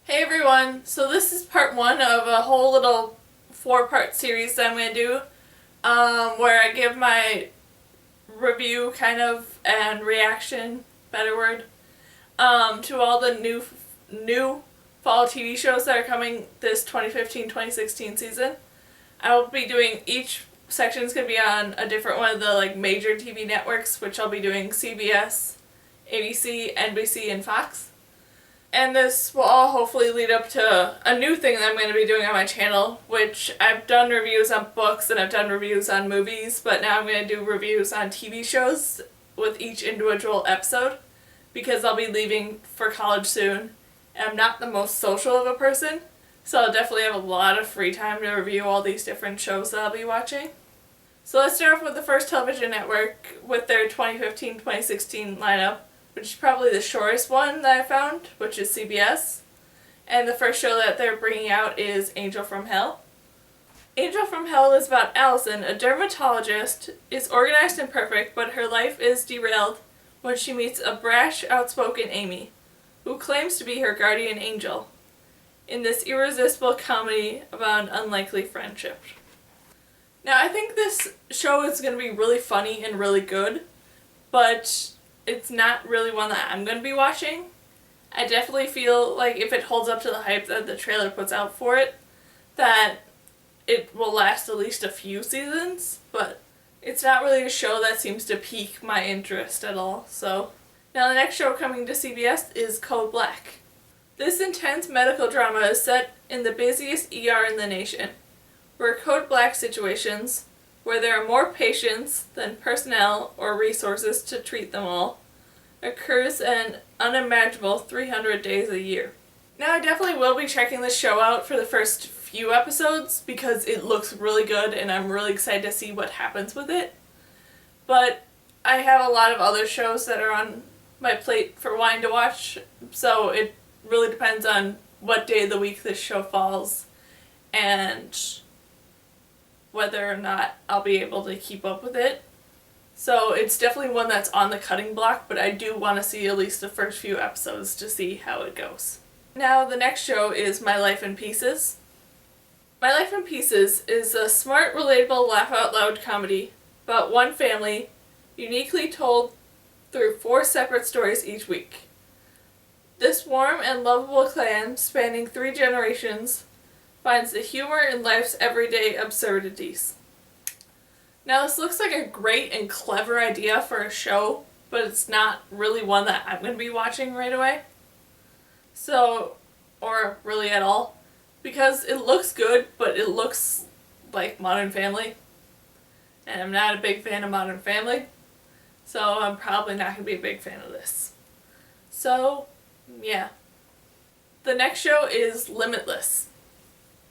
Hey everyone, so this is part one of a whole little 4-part series that I'm going to do where I give my review and reaction, better word, to all the new fall TV shows that are coming this 2015-2016 season. I will be doing, each section is going to be on a different one of the major TV networks, which I'll be doing CBS, ABC, NBC, and Fox. And this will all hopefully lead up to a new thing that I'm going to be doing on my channel, which I've done reviews on books and I've done reviews on movies, but now I'm going to do reviews on TV shows with each individual episode, because I'll be leaving for college soon, and I'm not the most social of a person, so I'll definitely have a lot of free time to review all these different shows that I'll be watching. So let's start off with the first television network with their 2015-2016 lineup, which is probably the shortest one that I found, which is CBS. And the first show that they're bringing out is Angel from Hell. Angel from Hell is about Allison, a dermatologist, is organized and perfect, but her life is derailed when she meets a brash, outspoken Amy, who claims to be her guardian angel, in this irresistible comedy about an unlikely friendship. Now, I think this show is going to be really funny and really good, but it's not really one that I'm going to be watching. I definitely feel like if it holds up to the hype that the trailer puts out for it, that it will last at least a few seasons, but it's not really a show that seems to pique my interest at all. So now the next show coming to CBS is Code Black. This intense medical drama is set in the busiest ER in the nation, where Code Black situations, where there are more patients than personnel or resources to treat them all, occurs an unimaginable 300 days a year. Now, I definitely will be checking this show out for the first few episodes because it looks really good and I'm really excited to see what happens with it. But I have a lot of other shows that are on my plate for wanting to watch, so it really depends on what day of the week this show falls and whether or not I'll be able to keep up with it. So it's definitely one that's on the cutting block, but I do want to see at least the first few episodes to see how it goes. Now the next show is My Life in Pieces. My Life in Pieces is a smart, relatable, laugh-out-loud comedy about one family, uniquely told through 4 separate stories each week. This warm and lovable clan, spanning 3 generations, finds the humor in life's everyday absurdities. Now, this looks like a great and clever idea for a show, but it's not really one that I'm going to be watching right away. So, or really at all. Because it looks good, but it looks like Modern Family. And I'm not a big fan of Modern Family. So I'm probably not going to be a big fan of this. So, yeah. The next show is Limitless.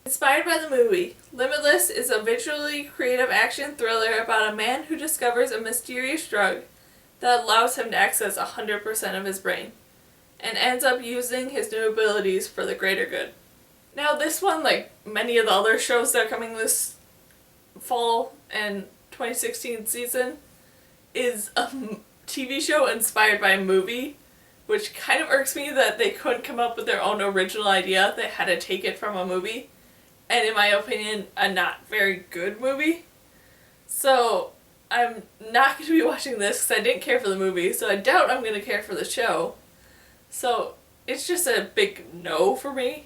Inspired by the movie, Limitless is a visually creative action thriller about a man who discovers a mysterious drug that allows him to access 100% of his brain, and ends up using his new abilities for the greater good. Now this one, like many of the other shows that are coming this fall and 2016 season, is a TV show inspired by a movie, which kind of irks me that they couldn't come up with their own original idea. They had to take it from a movie. And in my opinion, a not very good movie. So I'm not going to be watching this because I didn't care for the movie, so I doubt I'm going to care for the show. So it's just a big no for me.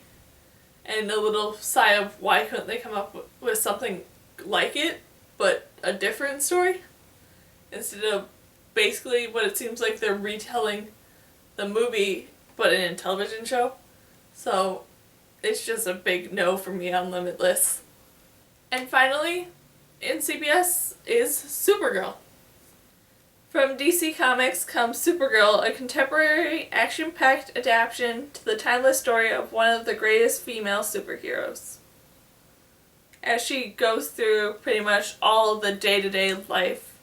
And a little sigh of why couldn't they come up with something like it, but a different story? Instead of basically what it seems like they're retelling the movie, but in a television show. So it's just a big no for me on Limitless. And finally, in CBS is Supergirl. From DC Comics comes Supergirl, a contemporary, action-packed adaptation to the timeless story of one of the greatest female superheroes, as she goes through pretty much all of the day-to-day life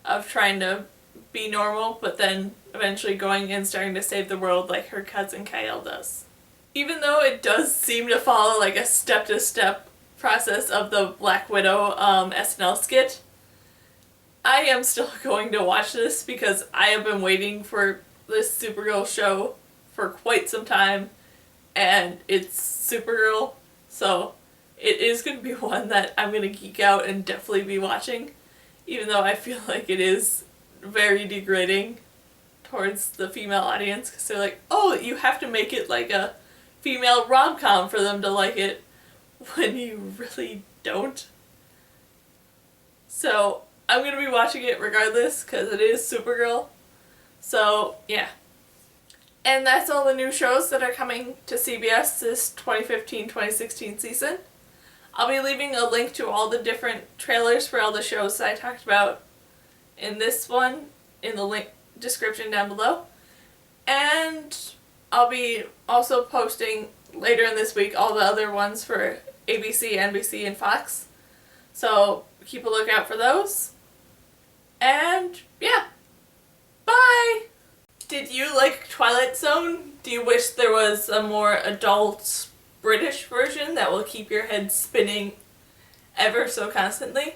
of trying to be normal, but then eventually going and starting to save the world like her cousin Kyle does. Even though it does seem to follow like a step-to-step process of the Black Widow SNL skit, I am still going to watch this because I have been waiting for this Supergirl show for quite some time, and it's Supergirl, so it is going to be one that I'm going to geek out and definitely be watching, even though I feel like it is very degrading towards the female audience, because they're like, oh, you have to make it like a female rom-com for them to like it, when you really don't. So I'm going to be watching it regardless, because it is Supergirl. So yeah. And that's all the new shows that are coming to CBS this 2015-2016 season. I'll be leaving a link to all the different trailers for all the shows that I talked about in this one in the link description down below. And I'll be also posting later in this week all the other ones for ABC, NBC, and Fox. So keep a lookout for those. And yeah. Bye! Did you like Twilight Zone? Do you wish there was a more adult British version that will keep your head spinning ever so constantly?